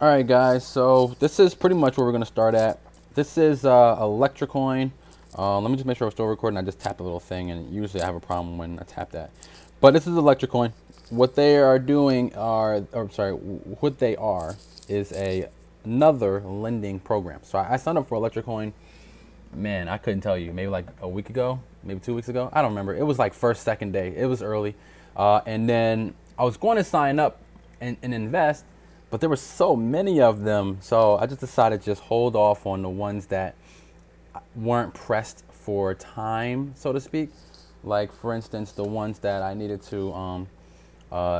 All right, guys. So this is pretty much where we're gonna start at. This is ElektraCoin. Let me just make sure I'm still recording. I just tapped a little thing, and usually I have a problem when I tap that. But this is ElektraCoin. What they are doing what they are is another lending program. So I signed up for ElektraCoin. Man, I couldn't tell you. Maybe like a week ago, maybe 2 weeks ago. I don't remember. It was like second day. It was early, and then I was going to sign up and invest. But there were so many of them, so I just decided to just hold off on the ones that weren't pressed for time, so to speak. Like, for instance, the ones that I needed to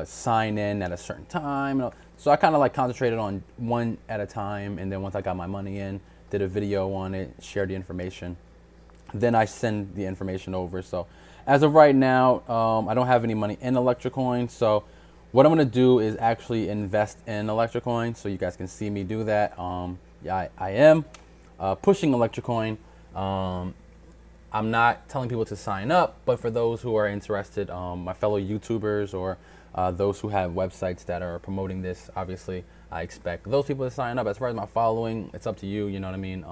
sign in at a certain time. So I kind of like concentrated on one at a time, and then once I got my money in, did a video on it, shared the information. Then I send the information over. So as of right now, I don't have any money in ElektraCoin, so what I'm gonna do is actually invest in ElektraCoin, so you guys can see me do that. Yeah, I am pushing ElektraCoin. I'm not telling people to sign up, but for those who are interested, my fellow YouTubers or those who have websites that are promoting this, obviously, I expect those people to sign up. As far as my following, it's up to you, you know what I mean?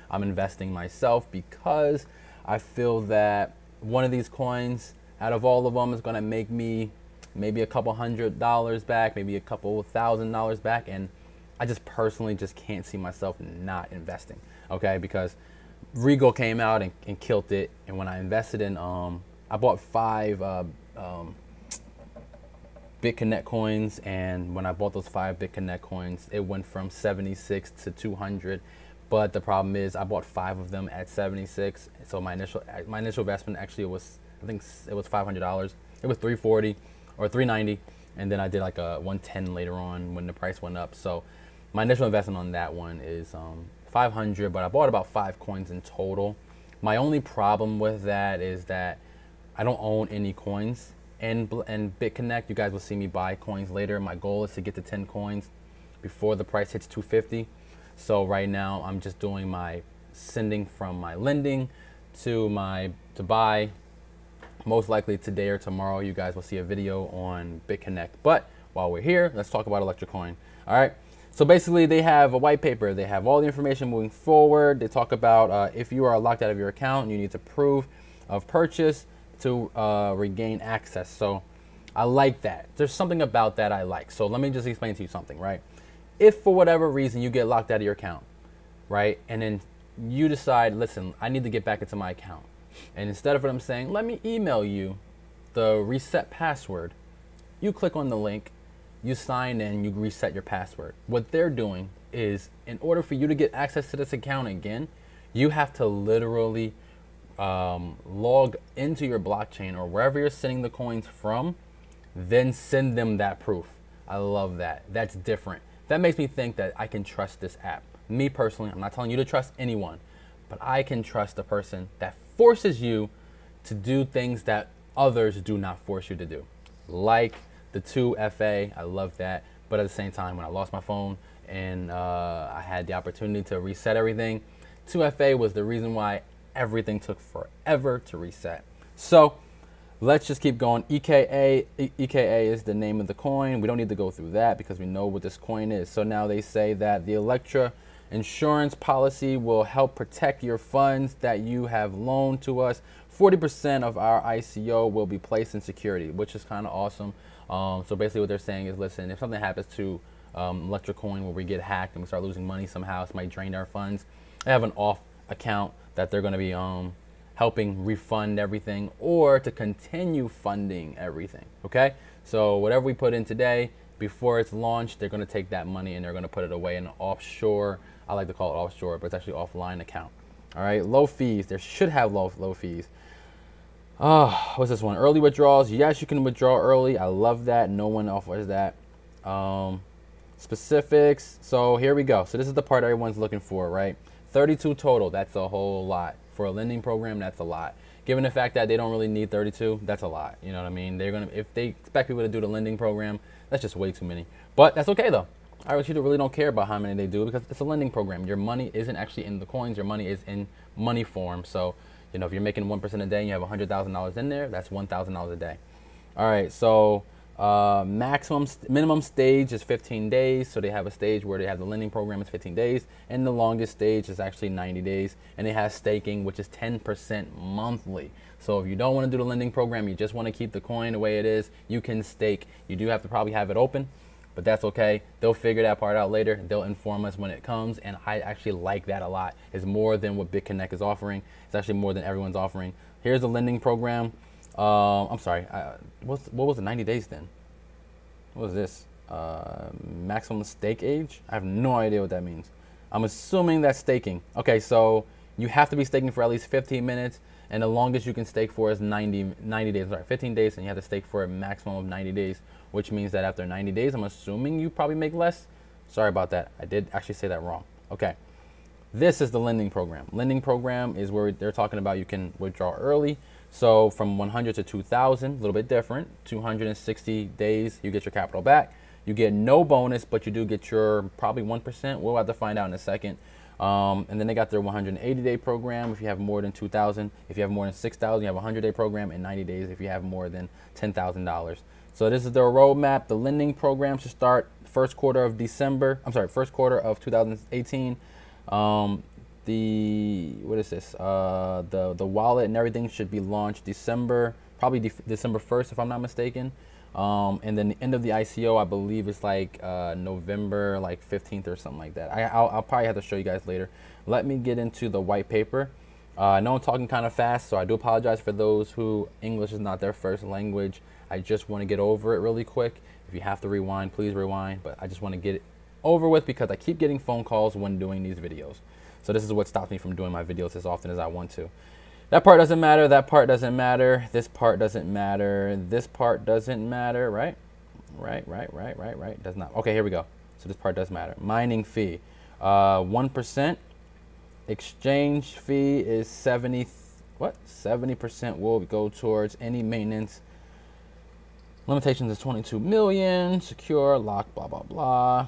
I'm investing myself because I feel that one of these coins, out of all of them, is gonna make me maybe a couple $100 back, maybe a couple $1,000 back, and I just personally just can't see myself not investing, okay? Because Regal came out and killed it, and when I invested in, I bought 5 BitConnect coins, and when I bought those 5 BitConnect coins, it went from 76 to 200, but the problem is I bought 5 of them at 76, so my initial investment actually was, I think it was $500. It was 340 or 390, and then I did like a 110 later on when the price went up. So my initial investment on that one is 500, but I bought about 5 coins in total. My only problem with that is that I don't own any coins and BitConnect. You guys will see me buy coins later. My goal is to get to 10 coins before the price hits 250. So right now I'm just doing my sending from my lending to buy. Most likely today or tomorrow, you guys will see a video on BitConnect. But while we're here, let's talk about ElektraCoin. All right. So basically, they have a white paper. They have all the information moving forward. They talk about if you are locked out of your account, you need to prove of purchase to regain access. So I like that. There's something about that I like. So let me just explain to you something, right? If for whatever reason you get locked out of your account, right, and then you decide, listen, I need to get back into my account. And instead of them saying, let me email you the reset password, you click on the link, you sign in, you reset your password. What they're doing is, in order for you to get access to this account again, you have to literally log into your blockchain or wherever you're sending the coins from, then send them that proof. I love that. That's different. That makes me think that I can trust this app. Me personally, I'm not telling you to trust anyone, but I can trust the person that forces you to do things that others do not force you to do. Like the 2FA, I love that. But at the same time, when I lost my phone and I had the opportunity to reset everything, 2FA was the reason why everything took forever to reset. So let's just keep going. EKA is the name of the coin. We don't need to go through that because we know what this coin is. So now they say that the Electra insurance policy will help protect your funds that you have loaned to us. 40% of our ICO will be placed in security, which is kind of awesome. So basically what they're saying is, listen, if something happens to ElektraCoin where we get hacked and we start losing money somehow, it might drain our funds, they have an off account that they're going to be helping refund everything or to continue funding everything. Okay, so whatever we put in today, before it's launched, they're going to take that money and they're going to put it away in an offshore, I like to call it offshore, but it's actually offline account. All right, low fees. There should have low fees. What's this one? Early withdrawals. Yes, you can withdraw early. I love that. No one offers that. Specifics. So here we go. So this is the part everyone's looking for, right? 32 total. That's a whole lot. For a lending program, that's a lot. Given the fact that they don't really need 32, that's a lot. You know what I mean? They're gonna, if they expect people to do the lending program, that's just way too many. But that's okay though. I really don't care about how many they do because it's a lending program. Your money isn't actually in the coins. Your money is in money form. So, you You know, if you're making 1% a day and you have $100,000 in there, that's $1,000 a day. All right, so Minimum stage is 15 days. So they have a stage where they have the lending program is 15 days, and the longest stage is actually 90 days. And it has staking, which is 10% monthly. So if you don't want to do the lending program, you just want to keep the coin the way it is, you can stake. You do have to probably have it open, but that's okay. They'll figure that part out later. They'll inform us when it comes, and I actually like that a lot. It's more than what BitConnect is offering. It's actually more than everyone's offering. Here's the lending program. I'm sorry, what was the 90 days then? What was this? Maximum stake age? I have no idea what that means. I'm assuming that's staking. Okay, so you have to be staking for at least 15 minutes, and the longest you can stake for is 90 days. Sorry, 15 days, and you have to stake for a maximum of 90 days, which means that after 90 days, I'm assuming you probably make less. Sorry about that. I did actually say that wrong. Okay. This is the lending program. Lending program is where they're talking about you can withdraw early. So from 100 to 2,000, a little bit different. 260 days, you get your capital back. You get no bonus, but you do get your probably 1%. We'll have to find out in a second. And then they got their 180-day program if you have more than 2,000. If you have more than 6,000, you have a 100-day program, and 90 days if you have more than $10,000. So this is their roadmap. The lending program should start first quarter of 2018. What is this? The wallet and everything should be launched December 1st, if I'm not mistaken. And then the end of the ICO, I believe, is like November 15th or something like that. I'll probably have to show you guys later. Let me get into the white paper. I know I'm talking kind of fast, so I do apologize for those who English is not their first language. I just want to get over it really quick. If you have to rewind, please rewind. But I just want to get it over with because I keep getting phone calls when doing these videos. So this is what stops me from doing my videos as often as I want to. That part doesn't matter. That part doesn't matter. This part doesn't matter. This part doesn't matter, right? Right. Does not. Okay, here we go. So this part does matter. Mining fee, 1%. Exchange fee is 70% will go towards any maintenance. Limitations is 22 million. Secure, lock, blah, blah, blah.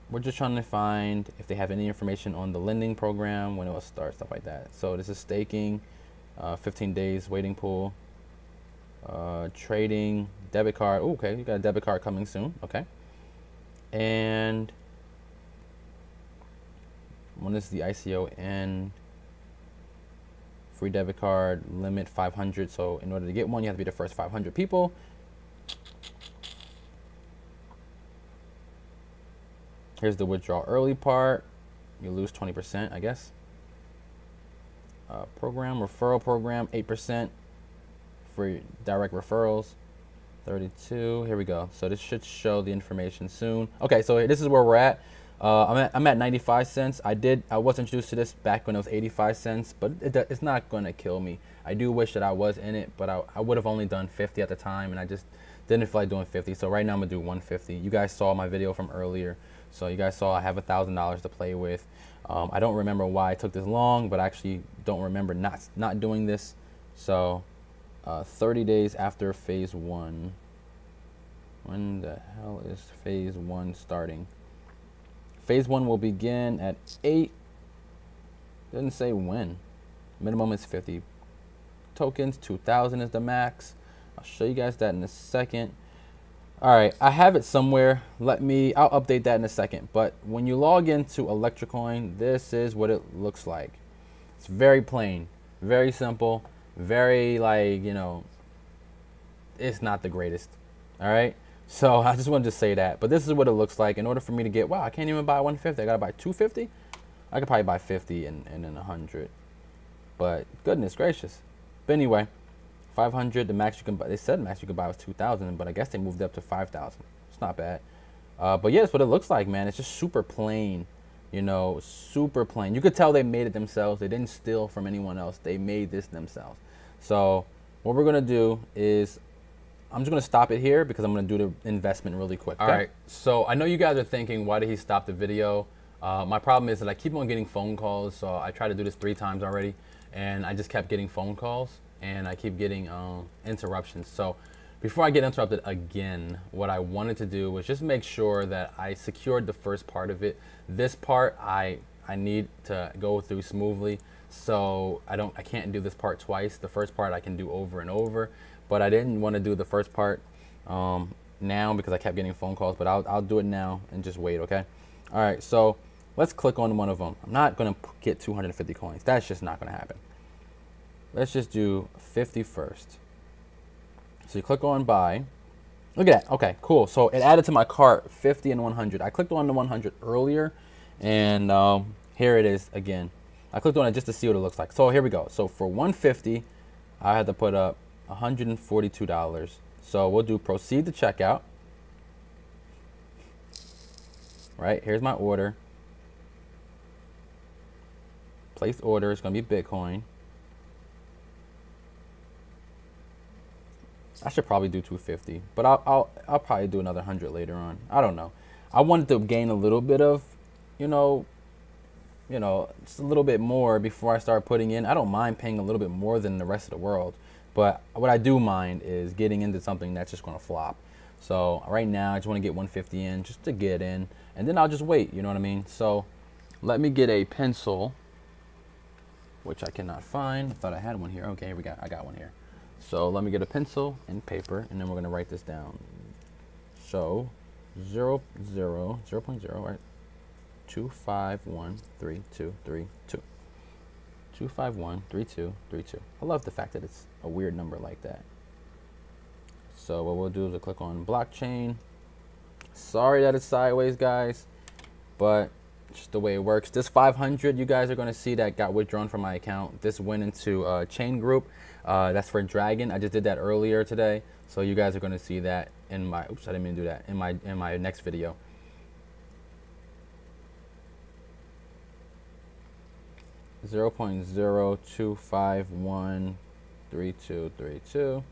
We're just trying to find if they have any information on the lending program, when it will start, stuff like that. So this is staking, 15 days waiting pool, trading, debit card. Ooh, okay, you got a debit card coming soon. Okay. And when is the ICO end? Free debit card, limit 500. So in order to get one, you have to be the first 500 people. Here's the withdraw early part. You lose 20%, I guess. Referral program, 8% for direct referrals. 32, here we go. So this should show the information soon. Okay, so this is where we're at. I'm at 95 cents. I was introduced to this back when it was 85 cents, but it's not gonna kill me. I do wish that I was in it, but I would have only done 50 at the time, and I just didn't feel like doing 50. So right now I'm gonna do 150. You guys saw my video from earlier. So you guys saw I have $1,000 to play with. I don't remember why it took this long, but I actually don't remember not doing this. So 30 days after phase 1. When the hell is phase 1 starting? Phase 1 will begin at 8. Doesn't say when. Minimum is 50 tokens. 2,000 is the max. I'll show you guys that in a second. All right, I have it somewhere. I'll update that in a second. But when you log into ElektraCoin, this is what it looks like. It's very plain, very simple, very it's not the greatest. All right. So I just wanted to say that. But this is what it looks like. In order for me to get, wow, I can't even buy 150. I gotta buy 250. I could probably buy 50 and then 100. But goodness gracious. But anyway. 500, the max you can buy. They said max you could buy was 2,000, but I guess they moved it up to 5,000. It's not bad. But yeah, that's what it looks like, man. It's just super plain, super plain. You could tell they made it themselves. They didn't steal from anyone else. They made this themselves. So what we're gonna do is, I'm just gonna stop it here because I'm gonna do the investment really quick. Okay? All right. So I know you guys are thinking, why did he stop the video? My problem is that I keep on getting phone calls. So I tried to do this 3 times already, and I just kept getting phone calls. And I keep getting interruptions. So before I get interrupted again, what I wanted to do was just make sure that I secured the first part of it. This part I need to go through smoothly, so I can't do this part twice. The first part I can do over and over, but I didn't want to do the first part now because I kept getting phone calls, but I'll do it now and just wait, okay? All right, so let's click on one of them. I'm not gonna get 250 coins. That's just not gonna happen. Let's just do 50 first. So you click on buy. Look at that. Okay, cool. So it added to my cart 50 and 100. I clicked on the 100 earlier, and here it is again. I clicked on it just to see what it looks like. So here we go. So for 150, I had to put up $142. So we'll do proceed to checkout. Right, here's my order. Place order, it's gonna be Bitcoin. I should probably do 250, but I'll probably do another 100 later on. I don't know. I wanted to gain a little bit of, you know, just a little bit more before I start putting in. I don't mind paying a little bit more than the rest of the world, but what I do mind is getting into something that's just gonna flop. So right now I just want to get 150 in just to get in, and then I'll just wait, you know what I mean? So let me get a pencil, which I cannot find. I thought I had one here. Okay, here we go. I got one here. So let me get a pencil and paper, and then we're gonna write this down. So 0.0, right? 2513232. 2513232. I love the fact that it's a weird number like that. So what we'll do is we'll click on blockchain. Sorry that it's sideways, guys, but just the way it works. This 500 you guys are going to see that got withdrawn from my account. This went into chain group. That's for Dragon. I just did that earlier today, so you guys are going to see that in my. Oops, I didn't mean to do that in my next video. $0.02513232.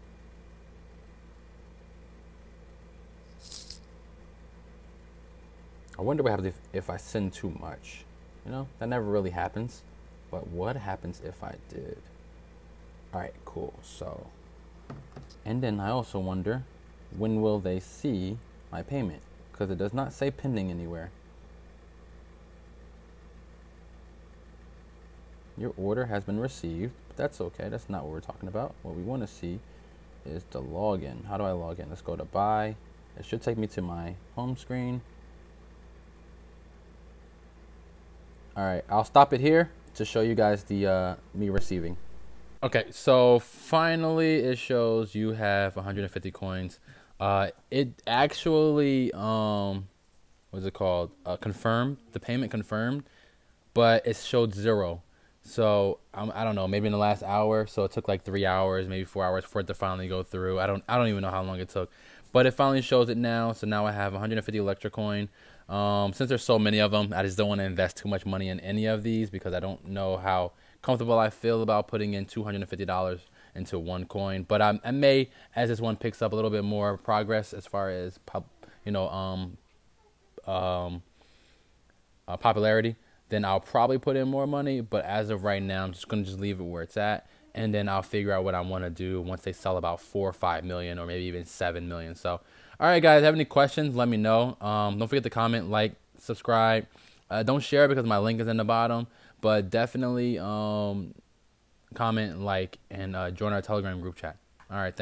I wonder what happens if I send too much. You know, that never really happens. But what happens if I did? All right, cool. So, and then I also wonder, when will they see my payment? Because it does not say pending anywhere. Your order has been received, but that's okay. That's not what we're talking about. What we want to see is the login. How do I log in? Let's go to buy. It should take me to my home screen. All right, I'll stop it here to show you guys the me receiving. Okay, so finally it shows you have 150 coins. It actually what's it called? Confirmed, the payment confirmed, but it showed 0. So I don't know, maybe in the last hour. So it took like 3 hours, maybe 4 hours for it to finally go through. I don't even know how long it took, but it finally shows it now. So now I have 150 ElektraCoin. Since there's so many of them, I just don't want to invest too much money in any of these because I don't know how comfortable I feel about putting in $250 into one coin. But I may, as this one picks up a little bit more progress as far as popularity, then I'll probably put in more money. But as of right now, I'm just gonna leave it where it's at, and then I'll figure out what I want to do once they sell about 4 or 5 million, or maybe even 7 million. So, all right, guys, have any questions? Let me know. Don't forget to comment, like, subscribe. Don't share because my link is in the bottom, but definitely comment, like, and join our Telegram group chat. All right, thanks.